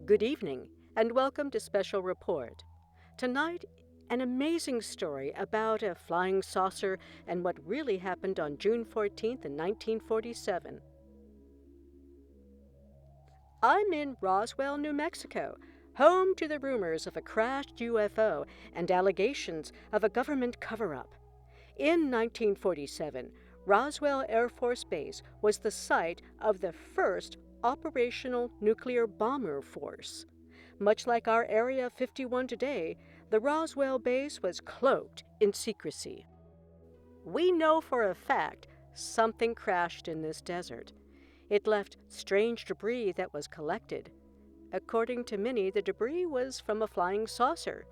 Good evening, and welcome to Special Report. Tonight, an amazing story about a flying saucer and what really happened on June 14th in 1947. I'm in Roswell, New Mexico, home to the rumors of a crashed UFO and allegations of a government cover-up. In 1947, Roswell Air Force Base was the site of the first operational nuclear bomber force. Much like our Area 51 today, the Roswell base was cloaked in secrecy. We know for a fact something crashed in this desert. It left strange debris that was collected. According to many, the debris was from a flying saucer.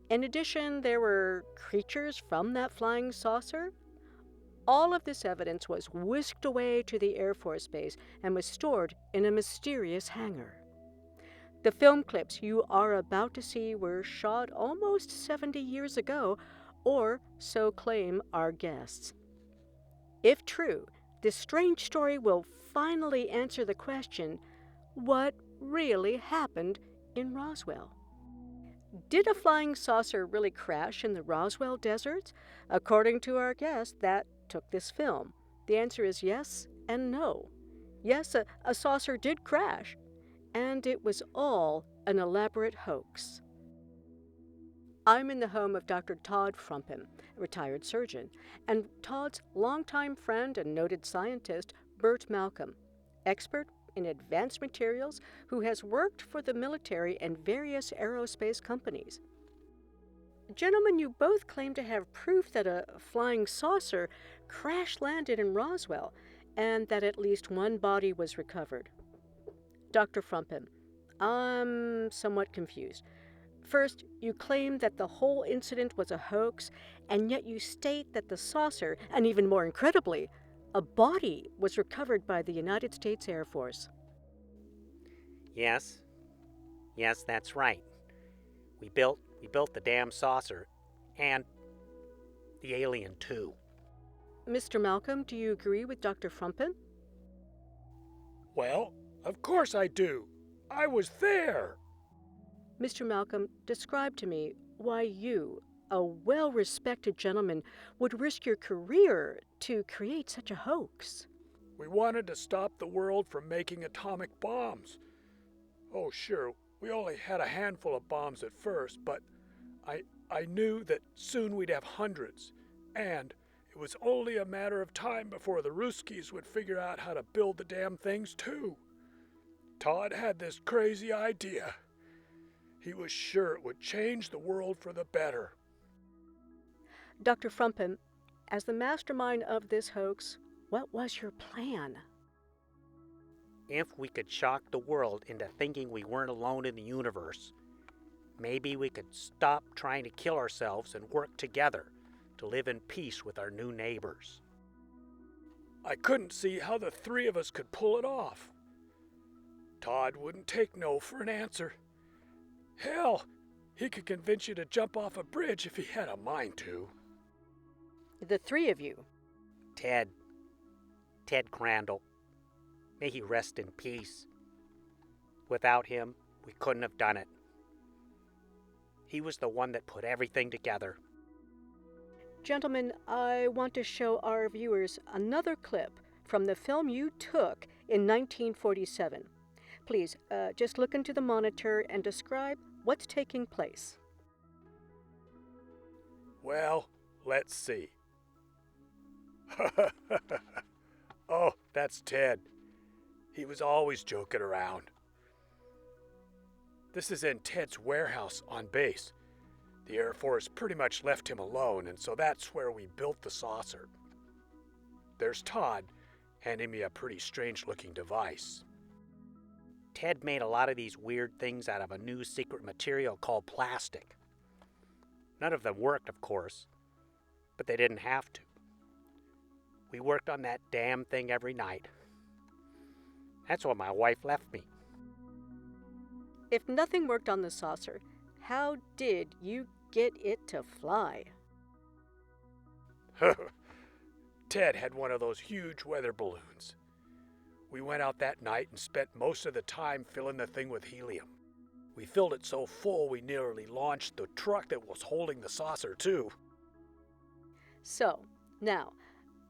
In addition, there were creatures from that flying saucer. All of this evidence was whisked away to the Air Force Base and was stored in a mysterious hangar. The film clips you are about to see were shot almost 70 years ago, or so claim our guests. If true, this strange story will finally answer the question, what really happened in Roswell? Did a flying saucer really crash in the Roswell deserts? According to our guest that took this film, the answer is yes and no. Yes, a saucer did crash, and it was all an elaborate hoax. I'm in the home of Dr. Todd Frumpen, a retired surgeon, and Todd's longtime friend and noted scientist, Burt Malcolm, expert in advanced materials who has worked for the military and various aerospace companies. Gentlemen, you both claim to have proof that a flying saucer crash-landed in Roswell and that at least one body was recovered. Dr. Frumpen, I'm somewhat confused. First, you claim that the whole incident was a hoax, and yet you state that the saucer, and even more incredibly, a body was recovered by the United States Air Force. Yes, that's right. We built the damn saucer, and the alien too. Mr. Malcolm, do you agree with Dr. Frumpen? Well, of course I do. I was there. Mr. Malcolm, describe to me why you, a well-respected gentleman, would risk your career to create such a hoax. We wanted to stop the world from making atomic bombs. Oh, sure, we only had a handful of bombs at first, but I knew that soon we'd have hundreds, and it was only a matter of time before the Ruskies would figure out how to build the damn things too. Todd had this crazy idea. He was sure it would change the world for the better. Dr. Frumpen, as the mastermind of this hoax, what was your plan? If we could shock the world into thinking we weren't alone in the universe, maybe we could stop trying to kill ourselves and work together to live in peace with our new neighbors. I couldn't see how the three of us could pull it off. Todd wouldn't take no for an answer. Hell, he could convince you to jump off a bridge if he had a mind to. The three of you. Ted Crandall, may he rest in peace. Without him, we couldn't have done it. He was the one that put everything together. Gentlemen, I want to show our viewers another clip from the film you took in 1947. Please, just look into the monitor and describe what's taking place. Well, let's see. Oh, that's Ted. He was always joking around. This is in Ted's warehouse on base. The Air Force pretty much left him alone, and so that's where we built the saucer. There's Todd handing me a pretty strange-looking device. Ted made a lot of these weird things out of a new secret material called plastic. None of them worked, of course, but they didn't have to. We worked on that damn thing every night. That's what my wife left me. If nothing worked on the saucer, how did you get it to fly? Ted had one of those huge weather balloons. We went out that night and spent most of the time filling the thing with helium. We filled it so full we nearly launched the truck that was holding the saucer, too. So, now,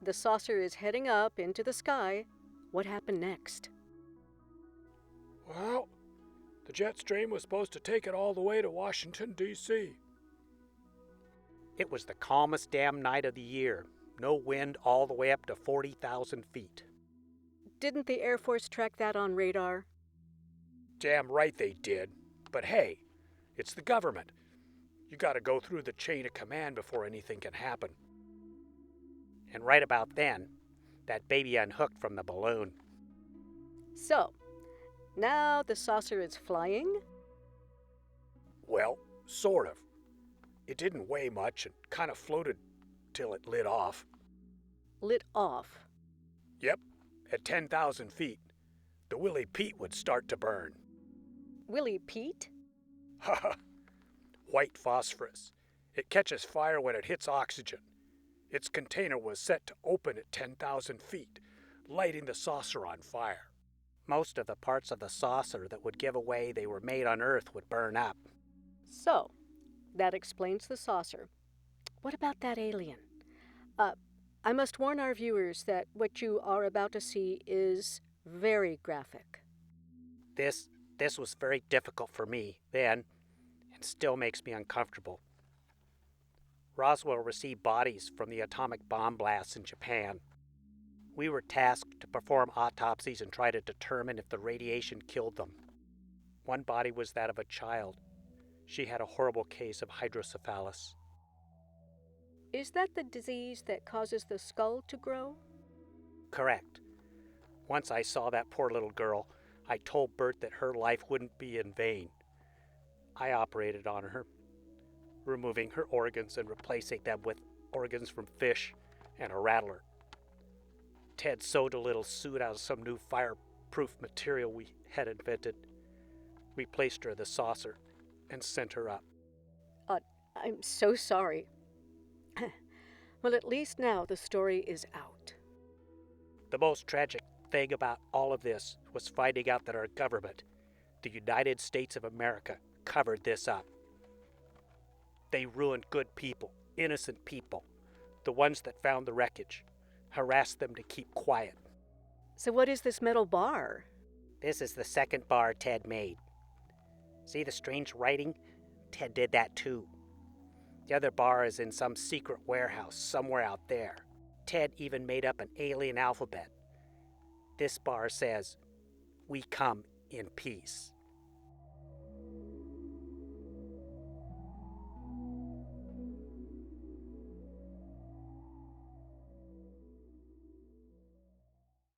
the saucer is heading up into the sky. What happened next? Well, the jet stream was supposed to take it all the way to Washington, D.C. It was the calmest damn night of the year. No wind all the way up to 40,000 feet. Didn't the Air Force track that on radar? Damn right they did. But hey, it's the government. You gotta go through the chain of command before anything can happen. And right about then, that baby unhooked from the balloon. So, now the saucer is flying? Well, sort of. It didn't weigh much and kind of floated till it lit off. Lit off. Yep, at 10,000 feet, the Willie Pete would start to burn. Willie Pete? Haha. White phosphorus. It catches fire when it hits oxygen. Its container was set to open at 10,000 feet, lighting the saucer on fire. Most of the parts of the saucer that would give away they were made on Earth would burn up. So, that explains the saucer. What about that alien? I must warn our viewers that what you are about to see is very graphic. This was very difficult for me then, and still makes me uncomfortable. Roswell received bodies from the atomic bomb blasts in Japan. We were tasked to perform autopsies and try to determine if the radiation killed them. One body was that of a child. She had a horrible case of hydrocephalus. Is that the disease that causes the skull to grow? Correct. Once I saw that poor little girl, I told Bert that her life wouldn't be in vain. I operated on her, removing her organs and replacing them with organs from fish and a rattler. Ted sewed a little suit out of some new fireproof material we had invented. We placed her in the saucer and sent her up. I'm so sorry. Well, at least now the story is out. The most tragic thing about all of this was finding out that our government, the United States of America, covered this up. They ruined good people, innocent people, the ones that found the wreckage, harassed them to keep quiet. So what is this metal bar? This is the second bar Ted made. See the strange writing? Ted did that too. The other bar is in some secret warehouse somewhere out there. Ted even made up an alien alphabet. This bar says, "We come in peace."